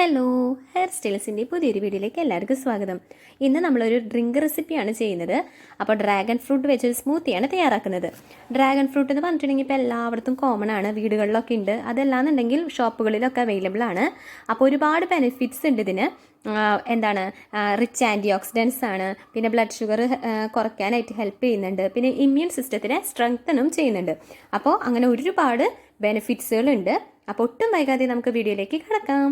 Hello, hair സ്റ്റൈൽസിൻ്റെ പുതിയൊരു വീഡിയോയിലേക്ക് എല്ലാവർക്കും സ്വാഗതം. ഇന്ന് നമ്മളൊരു ഡ്രിങ്ക് റെസിപ്പിയാണ് ചെയ്യുന്നത്. അപ്പോൾ ഡ്രാഗൺ ഫ്രൂട്ട് വെച്ചൊരു സ്മൂത്തിയാണ് തയ്യാറാക്കുന്നത്. ഡ്രാഗൺ ഫ്രൂട്ട് എന്ന് പറഞ്ഞിട്ടുണ്ടെങ്കിൽ ഇപ്പോൾ എല്ലായിടത്തും കോമൺ ആണ്, വീടുകളിലൊക്കെ ഉണ്ട്. അതല്ലാന്നുണ്ടെങ്കിൽ ഷോപ്പുകളിലൊക്കെ അവൈലബിൾ ആണ്. അപ്പോൾ ഒരുപാട് ബെനിഫിറ്റ്സ് ഉണ്ട് ഇതിന്. റിച്ച് ആൻറ്റി ഓക്സിഡൻസ് ആണ്, പിന്നെ ബ്ലഡ് ഷുഗർ കുറയ്ക്കാനായിട്ട് ഹെൽപ്പ് ചെയ്യുന്നുണ്ട്, പിന്നെ ഇമ്മ്യൂൺ സിസ്റ്റത്തിനെ സ്ട്രെങ്തനും ചെയ്യുന്നുണ്ട്. അപ്പോൾ അങ്ങനെ ഒരുപാട് ബെനിഫിറ്റ്സുകളുണ്ട്. അപ്പോൾ ഒട്ടും വൈകാതെ നമുക്ക് വീഡിയോയിലേക്ക് കിടക്കാം.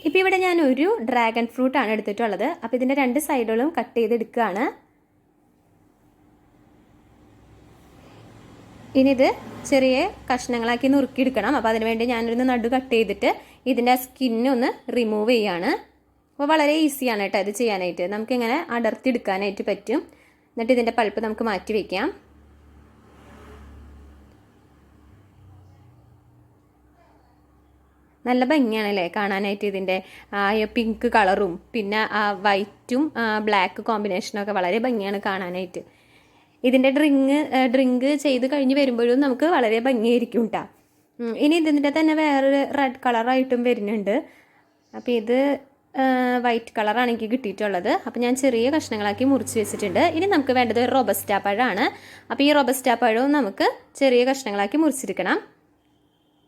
ഇപ്പോൾ ഇവിടെ ഞാൻ ഒരു ഡ്രാഗൺ ഫ്രൂട്ടാണ് എടുത്തിട്ടുള്ളത്. അപ്പോൾ ഇതിൻ്റെ രണ്ട് സൈഡുകളും കട്ട് ചെയ്തെടുക്കുകയാണ്. ഇനി ഇത് ചെറിയ കഷ്ണങ്ങളാക്കി നുറുക്കിയെടുക്കണം. അപ്പോൾ അതിനുവേണ്ടി ഞാനൊരു നടു കട്ട് ചെയ്തിട്ട് ഇതിൻ്റെ സ്കിന്നൊന്ന് റിമൂവ് ചെയ്യാണ്. അപ്പോൾ വളരെ ഈസിയാണ് കേട്ടോ ഇത് ചെയ്യാനായിട്ട്. നമുക്കിങ്ങനെ അടർത്തിയെടുക്കാനായിട്ട് പറ്റും. എന്നിട്ട് ഇതിൻ്റെ പൾപ്പ് നമുക്ക് മാറ്റി വയ്ക്കാം. നല്ല ഭംഗിയാണല്ലേ കാണാനായിട്ട്. ഇതിൻ്റെ പിങ്ക് കളറും പിന്നെ വൈറ്റും ബ്ലാക്ക് കോമ്പിനേഷനൊക്കെ വളരെ ഭംഗിയാണ് കാണാനായിട്ട്. ഇതിൻ്റെ ഡ്രിങ്ക് ചെയ്ത് കഴിഞ്ഞ് വരുമ്പോഴും നമുക്ക് വളരെ ഭംഗിയായിരിക്കും കേട്ടോ. ഇനി ഇതിൻ്റെ തന്നെ വേറൊരു റെഡ് കളറായിട്ടും വരുന്നുണ്ട്. അപ്പോൾ ഇത് വൈറ്റ് കളറാണ് എനിക്ക് കിട്ടിയിട്ടുള്ളത്. അപ്പോൾ ഞാൻ ചെറിയ കഷ്ണങ്ങളാക്കി മുറിച്ച് വെച്ചിട്ടുണ്ട്. ഇനി നമുക്ക് വേണ്ടത് ഒരു റോബസ്റ്റാ പഴമാണ്. അപ്പോൾ ഈ റോബസ്റ്റാ പഴവും നമുക്ക് ചെറിയ കഷ്ണങ്ങളാക്കി മുറിച്ചെടുക്കണം.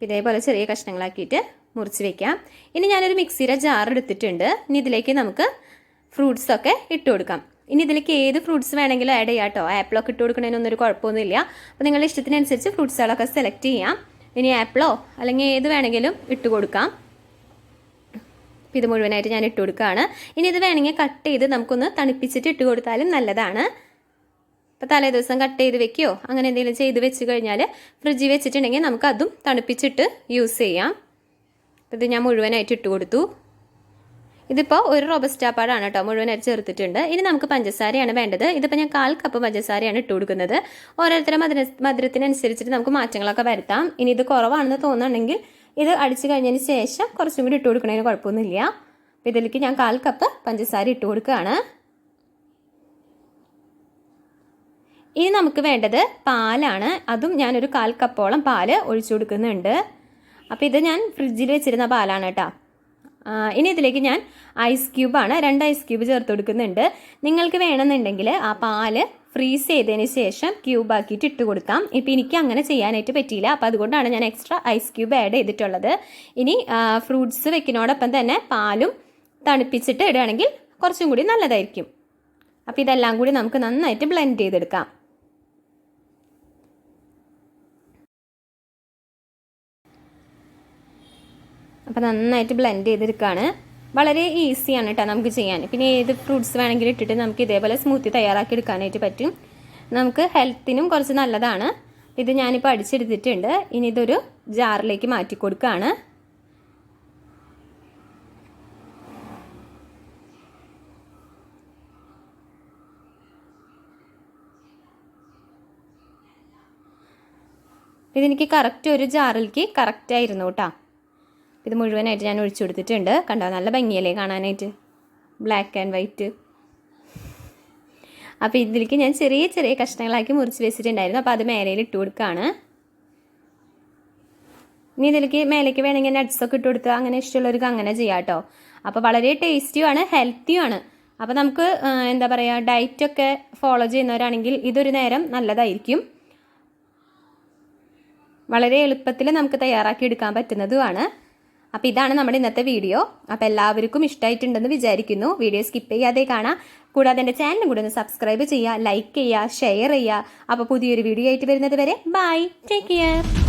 ഇതേപോലെ ചെറിയ കഷ്ണങ്ങളാക്കിയിട്ട് മുറിച്ച് വെക്കാം. ഇനി ഞാനൊരു മിക്സിയുടെ ജാർ എടുത്തിട്ടുണ്ട്. ഇനി ഇതിലേക്ക് നമുക്ക് ഫ്രൂട്ട്സൊക്കെ ഇട്ട് കൊടുക്കാം. ഇനി ഇതിലേക്ക് ഏത് ഫ്രൂട്ട്സ് വേണമെങ്കിലും ആഡ് ചെയ്യാം കേട്ടോ. ആപ്പിളൊക്കെ ഇട്ട് കൊടുക്കണതിനൊന്നും ഒരു കുഴപ്പമൊന്നുമില്ല. അപ്പോൾ നിങ്ങളുടെ ഇഷ്ടത്തിനനുസരിച്ച് ഫ്രൂട്ട്സുകളൊക്കെ സെലക്ട് ചെയ്യാം. ഇനി ആപ്പിളോ അല്ലെങ്കിൽ ഏത് വേണമെങ്കിലും ഇട്ട് കൊടുക്കാം. ഇത് മുഴുവനായിട്ട് ഞാൻ ഇട്ട് കൊടുക്കുകയാണ്. ഇനി ഇത് വേണമെങ്കിൽ കട്ട് ചെയ്ത് നമുക്കൊന്ന് തണുപ്പിച്ചിട്ട് ഇട്ട് കൊടുത്താലും നല്ലതാണ്. ഇപ്പോൾ തലേ ദിവസം കട്ട് ചെയ്ത് വെക്കുകയോ അങ്ങനെ എന്തെങ്കിലും ചെയ്ത് വെച്ച് കഴിഞ്ഞാൽ ഫ്രിഡ്ജിൽ വെച്ചിട്ടുണ്ടെങ്കിൽ നമുക്കതും തണുപ്പിച്ചിട്ട് യൂസ് ചെയ്യാം. ഇത് ഞാൻ മുഴുവനായിട്ട് ഇട്ട് കൊടുത്തു. ഇതിപ്പോൾ ഒരു റോബസ്റ്റാ പഴമാണ് കേട്ടോ, മുഴുവനായിട്ട് ചേർത്തിട്ടുണ്ട്. ഇനി നമുക്ക് പഞ്ചസാരയാണ് വേണ്ടത്. ഇതിപ്പോൾ ഞാൻ 1/4 കപ്പ് പഞ്ചസാരയാണ് ഇട്ട് കൊടുക്കുന്നത്. ഓരോരുത്തരുടെ മധുരത്തിനനുസരിച്ചിട്ട് നമുക്ക് മാറ്റങ്ങളൊക്കെ വരുത്താം. ഇനി ഇത് കുറവാണെന്ന് തോന്നുന്നുണ്ടെങ്കിൽ ഇത് അടിച്ചു കഴിഞ്ഞതിന് ശേഷം കുറച്ചും കൂടി ഇട്ട് കൊടുക്കണതിന് കുഴപ്പമൊന്നുമില്ല. അപ്പോൾ ഇതിലേക്ക് ഞാൻ 1/4 കപ്പ് പഞ്ചസാര ഇട്ട് കൊടുക്കുകയാണ്. ഇനി നമുക്ക് വേണ്ടത് പാലാണ്. അതും ഞാനൊരു 1/4 കപ്പോളം പാല് ഒഴിച്ചു കൊടുക്കുന്നുണ്ട്. അപ്പോൾ ഇത് ഞാൻ ഫ്രിഡ്ജിൽ വെച്ചിരുന്ന പാലാണ് കേട്ടോ. ഇനി ഇതിലേക്ക് ഞാൻ ഐസ് ക്യൂബാണ്, 2 ഐസ് ക്യൂബ് ചേർത്ത് കൊടുക്കുന്നുണ്ട്. നിങ്ങൾക്ക് വേണമെന്നുണ്ടെങ്കിൽ ആ പാല് ഫ്രീസ് ചെയ്തതിന് ശേഷം ക്യൂബാക്കിയിട്ട് ഇട്ട് കൊടുക്കാം. ഇപ്പോൾ എനിക്ക് അങ്ങനെ ചെയ്യാനായിട്ട് പറ്റിയില്ല. അപ്പോൾ അതുകൊണ്ടാണ് ഞാൻ എക്സ്ട്രാ ഐസ് ക്യൂബ് ആഡ് ചെയ്തിട്ടുള്ളത്. ഇനി ഫ്രൂട്ട്സ് വെക്കുന്നതോടൊപ്പം തന്നെ പാലും തണുപ്പിച്ചിട്ട് ഇടുകയാണെങ്കിൽ കുറച്ചും കൂടി നല്ലതായിരിക്കും. അപ്പോൾ ഇതെല്ലാം കൂടി നമുക്ക് നന്നായിട്ട് ബ്ലെൻഡ് ചെയ്തെടുക്കാം. അപ്പോൾ നന്നായിട്ട് ബ്ലെൻഡ് ചെയ്തെടുക്കുകയാണ്. വളരെ ഈസിയാണ് കേട്ടോ നമുക്ക് ചെയ്യാൻ. പിന്നെ ഏത് ഫ്രൂട്ട്സ് വേണമെങ്കിലും ഇട്ടിട്ട് നമുക്ക് ഇതേപോലെ സ്മൂത്തി തയ്യാറാക്കി എടുക്കാനായിട്ട് പറ്റും. നമുക്ക് ഹെൽത്തിനും കുറച്ച് നല്ലതാണ്. ഇത് ഞാനിപ്പോൾ അടിച്ചെടുത്തിട്ടുണ്ട്. ഇനി ഇതൊരു ജാറിലേക്ക് മാറ്റി കൊടുക്കുകയാണ്. ഇതെനിക്ക് കറക്റ്റ് ഒരു ജാറിലേക്ക് കറക്റ്റായിരുന്നു കേട്ടോ. ഇത് മുഴുവനായിട്ട് ഞാൻ ഒഴിച്ചു കൊടുത്തിട്ടുണ്ട്. കണ്ടോ, നല്ല ഭംഗിയല്ലേ കാണാനായിട്ട്, ബ്ലാക്ക് ആൻഡ് വൈറ്റ്. അപ്പോൾ ഇതിലേക്ക് ഞാൻ ചെറിയ ചെറിയ കഷ്ണങ്ങളാക്കി മുറിച്ച് വെച്ചിട്ടുണ്ടായിരുന്നു. അപ്പോൾ അത് മേലയിൽ ഇട്ട് കൊടുക്കുകയാണ്. ഇനി ഇതിലേക്ക് മേലേക്ക് വേണമെങ്കിൽ നട്ട്സൊക്കെ ഇട്ട് കൊടുക്കുക. അങ്ങനെ ഇഷ്ടമുള്ളവർക്ക് അങ്ങനെ ചെയ്യാം കേട്ടോ. അപ്പോൾ വളരെ ടേസ്റ്റിയുമാണ്, ഹെൽത്തിയുമാണ്. അപ്പോൾ നമുക്ക് ഡയറ്റൊക്കെ ഫോളോ ചെയ്യുന്നവരാണെങ്കിൽ ഇതൊരു നേരം നല്ലതായിരിക്കും. വളരെ എളുപ്പത്തിൽ നമുക്ക് തയ്യാറാക്കി എടുക്കാൻ പറ്റുന്നതുമാണ്. അപ്പോൾ ഇതാണ് നമ്മുടെ ഇന്നത്തെ വീഡിയോ. അപ്പോൾ എല്ലാവർക്കും ഇഷ്ടമായിട്ടുണ്ടെന്ന് വിചാരിക്കുന്നു. വീഡിയോ സ്കിപ്പ് ചെയ്യാതെ കാണാം. കൂടാതെ എൻ്റെ ചാനലും കൂടെ ഒന്ന് സബ്സ്ക്രൈബ് ചെയ്യുക, ലൈക്ക് ചെയ്യുക, ഷെയർ ചെയ്യുക. അപ്പോൾ പുതിയൊരു വീഡിയോ ആയിട്ട് വരുന്നത് വരെ ബൈ, ടേക്ക് കെയർ.